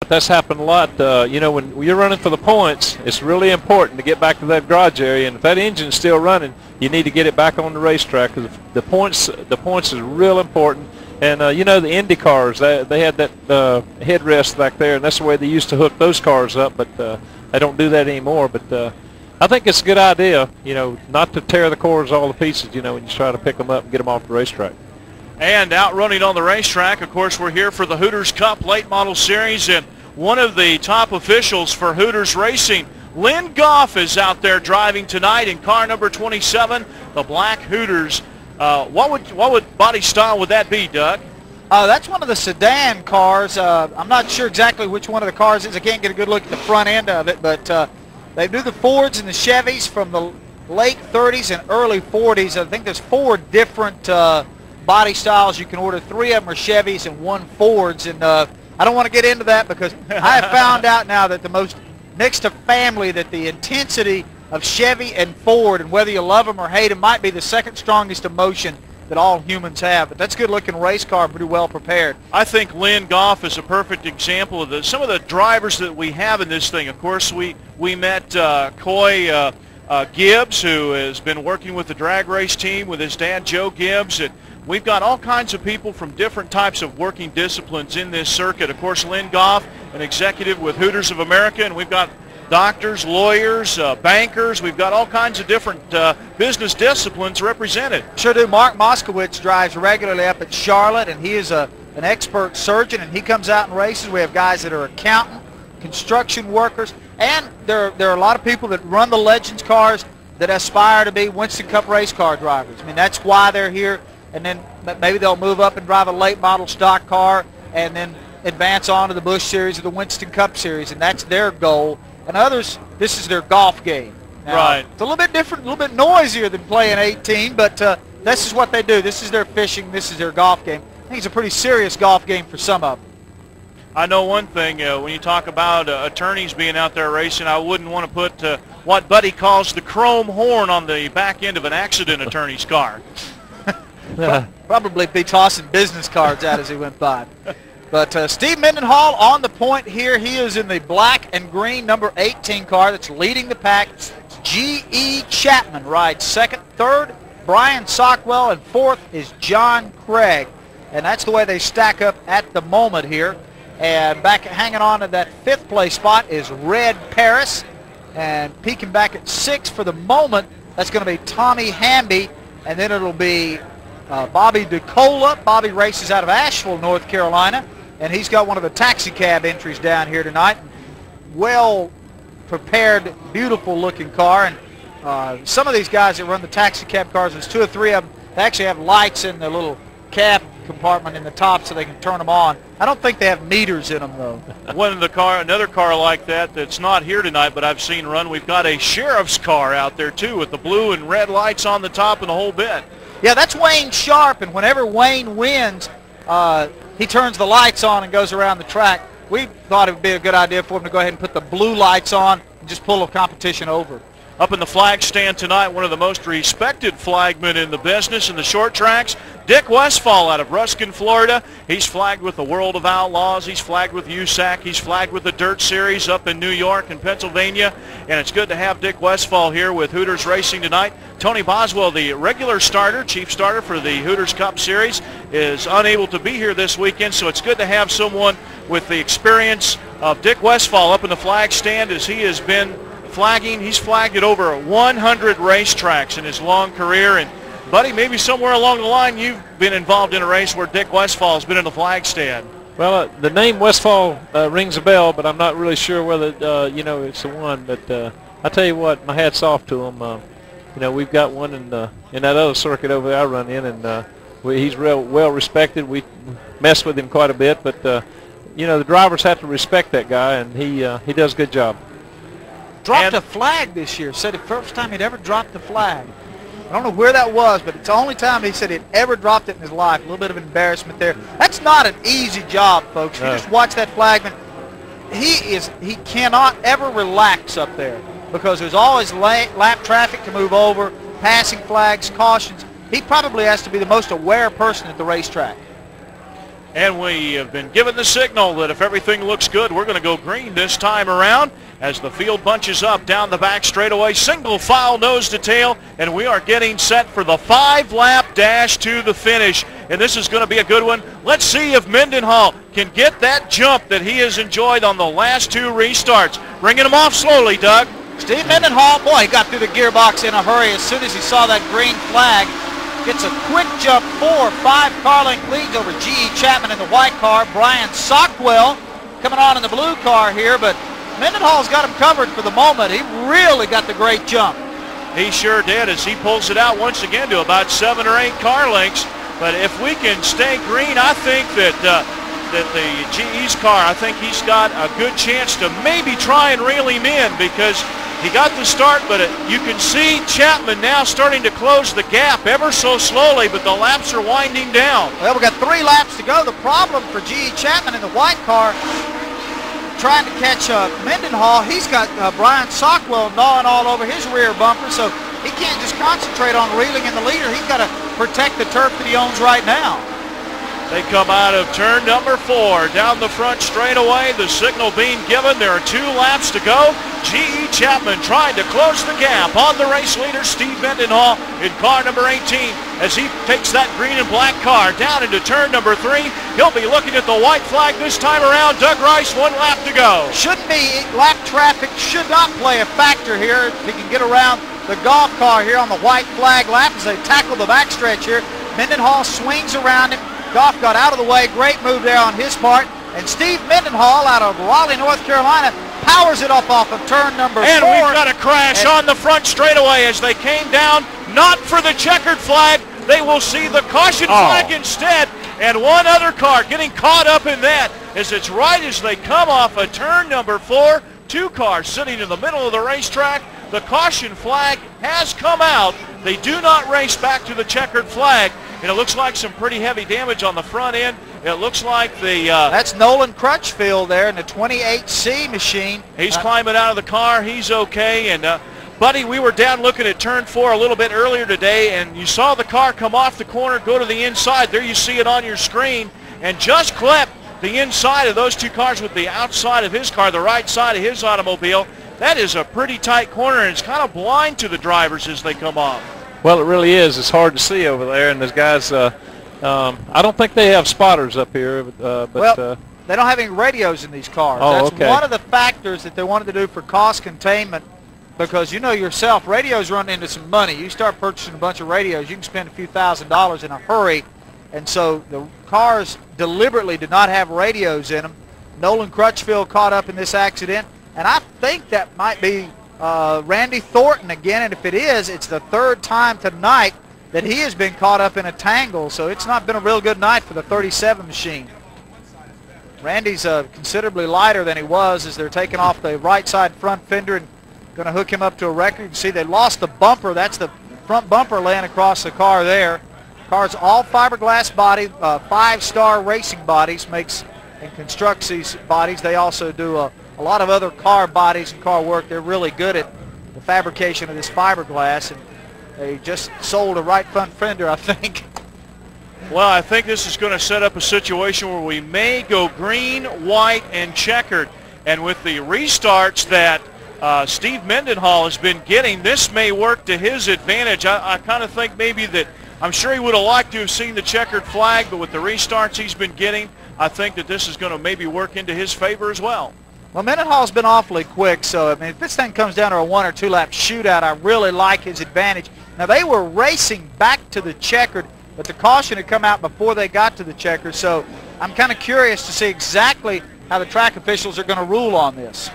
That's happened a lot. You know, when you're running for the points, it's really important to get back to that garage area. And if that engine's still running, you need to get it back on the racetrack because the points is real important. And you know, the Indy cars, they had that headrest back there, and that's the way they used to hook those cars up. But they don't do that anymore. But I think it's a good idea, you know, not to tear the cars all to pieces. You know, when you try to pick them up and get them off the racetrack. And out running on the racetrack, of course, we're here for the Hooters Cup Late Model Series, and one of the top officials for Hooters Racing, Lynn Goff, is out there driving tonight in car number 27, the Black Hooters. What body style would that be, Doug? That's one of the sedan cars. I'm not sure exactly which one of the cars it is. I can't get a good look at the front end of it, but they do the Fords and the Chevys from the late 30s and early 40s. I think there's 4 different body styles. You can order 3 of them are Chevys and 1 Fords, and I don't want to get into that because I have found out now that next to family, that the intensity of Chevy and Ford, and whether you love them or hate them, might be the second strongest emotion that all humans have. But that's a good-looking race car, pretty well prepared. I think Lynn Goff is a perfect example of some of the drivers that we have in this thing. Of course, we met Coy Gibbs, who has been working with the drag race team with his dad, Joe Gibbs, and we've got all kinds of people from different types of working disciplines in this circuit. Of course, Lynn Goff, an executive with Hooters of America, and we've got doctors, lawyers, bankers. We've got all kinds of different business disciplines represented. Sure do. Mark Moskowitz drives regularly up at Charlotte, and he is an expert surgeon, and he comes out and races. We have guys that are accountant, construction workers, and there are a lot of people that run the Legends cars that aspire to be Winston Cup race car drivers. I mean, that's why they're here, and then maybe they'll move up and drive a late model stock car and then advance on to the Busch Series or the Winston Cup Series, and that's their goal. And others, this is their golf game. Now, right. It's a little bit different, a little bit noisier than playing 18, but this is what they do. This is their fishing. This is their golf game. I think it's a pretty serious golf game for some of them. I know one thing, when you talk about attorneys being out there racing, I wouldn't want to put what Buddy calls the chrome horn on the back end of an accident attorney's car. Probably be tossing business cards out as he went by. But Steve Mendenhall on the point here. He is in the black and green number 18 car that's leading the pack. G.E. Chapman rides second. Third, Brian Sockwell. And fourth is John Craig. And that's the way they stack up at the moment here. And back hanging on to that 5th place spot is Red Paris. And peeking back at 6th for the moment, that's going to be Tommy Hamby. And then it'll be Bobby DeCola. Bobby races out of Asheville, North Carolina. And he's got one of the taxi cab entries down here tonight. Well prepared, beautiful looking car. And some of these guys that run the taxi cab cars, there's 2 or 3 of them, they actually have lights in the little cab compartment in the top so they can turn them on. I don't think they have meters in them though. Another car like that that's not here tonight but I've seen run, we've got a sheriff's car out there too with the blue and red lights on the top and the whole bit. Yeah, that's Wayne Sharp, and whenever Wayne wins, he turns the lights on and goes around the track. We thought it would be a good idea for him to go ahead and put the blue lights on and just pull the competition over. Up in the flag stand tonight, one of the most respected flagmen in the business in the short tracks, Dick Westfall out of Ruskin, Florida. He's flagged with the World of Outlaws. He's flagged with USAC. He's flagged with the Dirt Series up in New York and Pennsylvania. And it's good to have Dick Westfall here with Hooters Racing tonight. Tony Boswell, the regular starter, chief starter for the Hooters Cup Series, is unable to be here this weekend. So it's good to have someone with the experience of Dick Westfall up in the flag stand as he has been flagging. He's flagged at over 100 racetracks in his long career. And Buddy, maybe somewhere along the line you've been involved in a race where Dick Westfall's been in the flag stand. Well, the name Westfall rings a bell, but I'm not really sure whether you know, it's the one. But I tell you what, my hat's off to him. You know, we've got one in that other circuit over there I run in, and he's real well respected. We mess with him quite a bit, but you know, the drivers have to respect that guy, and he does a good job. Dropped a flag this year. Said the first time he'd ever dropped the flag. I don't know where that was, but it's the only time he said he'd ever dropped it in his life. A little bit of embarrassment there. That's not an easy job, folks. No. You just watch that flagman. He cannot ever relax up there because there's always lap traffic to move over, passing flags, cautions. He probably has to be the most aware person at the racetrack. And we have been given the signal that if everything looks good, we're going to go green this time around as the field bunches up down the back straightaway. Single file nose to tail, and we are getting set for the 5-lap dash to the finish. And this is going to be a good one. Let's see if Mendenhall can get that jump that he has enjoyed on the last 2 restarts. Bringing him off slowly, Doug. Steve Mendenhall, boy, he got through the gearbox in a hurry as soon as he saw that green flag. Gets a quick jump, 4-5 car length leads over G.E. Chapman in the white car. Brian Sockwell coming on in the blue car here, but Mendenhall's got him covered for the moment. He really got the great jump. He sure did as he pulls it out once again to about 7 or 8 car lengths. But if we can stay green, I think that the GE's car, I think he's got a good chance to maybe try and reel him in because he got the start, but you can see Chapman now starting to close the gap ever so slowly, but the laps are winding down. Well, we've got 3 laps to go. The problem for G.E. Chapman in the white car, trying to catch Mendenhall, he's got Brian Sockwell gnawing all over his rear bumper, so he can't just concentrate on reeling in the leader. He's got to protect the turf that he owns right now. They come out of turn number 4 down the front straightaway. The signal being given. There are 2 laps to go. G.E. Chapman trying to close the gap on the race leader, Steve Mendenhall, in car number 18 as he takes that green and black car down into turn number 3. He'll be looking at the white flag this time around. Doug Rice, 1 lap to go. Shouldn't be. Lap traffic should not play a factor here. If he can get around the golf car here on the white flag lap as they tackle the backstretch here. Mendenhall swings around him. Goff got out of the way. Great move there on his part. And Steve Mendenhall out of Raleigh, North Carolina, powers it up off of turn number 4. And we've got a crash on the front straightaway as they came down, not for the checkered flag. They will see the caution flag instead. And one other car getting caught up in that as it's right as they come off of turn number 4. 2 cars sitting in the middle of the racetrack. The caution flag has come out. They do not race back to the checkered flag. And it looks like some pretty heavy damage on the front end. It looks like the... That's Nolan Crutchfield there in the 28C machine. He's climbing out of the car. He's okay. And, Buddy, we were down looking at turn 4 a little bit earlier today, and you saw the car come off the corner, go to the inside. There you see it on your screen. And just clipped the inside of those 2 cars with the outside of his car, the right side of his automobile. That is a pretty tight corner, and it's kind of blind to the drivers as they come off. Well, it really is. It's hard to see over there, and those guys, I don't think they have spotters up here. Well, they don't have any radios in these cars. Oh, That's one of the factors that they wanted to do for cost containment because you know yourself, radios run into some money. You start purchasing a bunch of radios, you can spend a few $1,000s in a hurry, and so the cars deliberately did not have radios in them. Nolan Crutchfield caught up in this accident, and I think that might be Randy Thornton again, and if it is, it's the 3rd time tonight that he has been caught up in a tangle, so it's not been a real good night for the 37 machine. Randy's considerably lighter than he was as they're taking off the right side front fender and going to hook him up to a record. You can see they lost the bumper. That's the front bumper laying across the car there. Car's all fiberglass body, 5-star racing bodies, makes and constructs these bodies. They also do a lot of other car bodies and car work. They're really good at the fabrication of this fiberglass, and they just sold a right front fender, I think. Well, I think this is going to set up a situation where we may go green, white, and checkered. And with the restarts that Steve Mendenhall has been getting, this may work to his advantage. I kind of think maybe that I'm sure he would have liked to have seen the checkered flag, but with the restarts he's been getting, I think that this is going to maybe work into his favor as well. Well, Mendenhall's been awfully quick, so I mean, if this thing comes down to a 1 or 2 lap shootout, I really like his advantage. Now, they were racing back to the checkered, but the caution had come out before they got to the checkered, so I'm kind of curious to see exactly how the track officials are going to rule on this.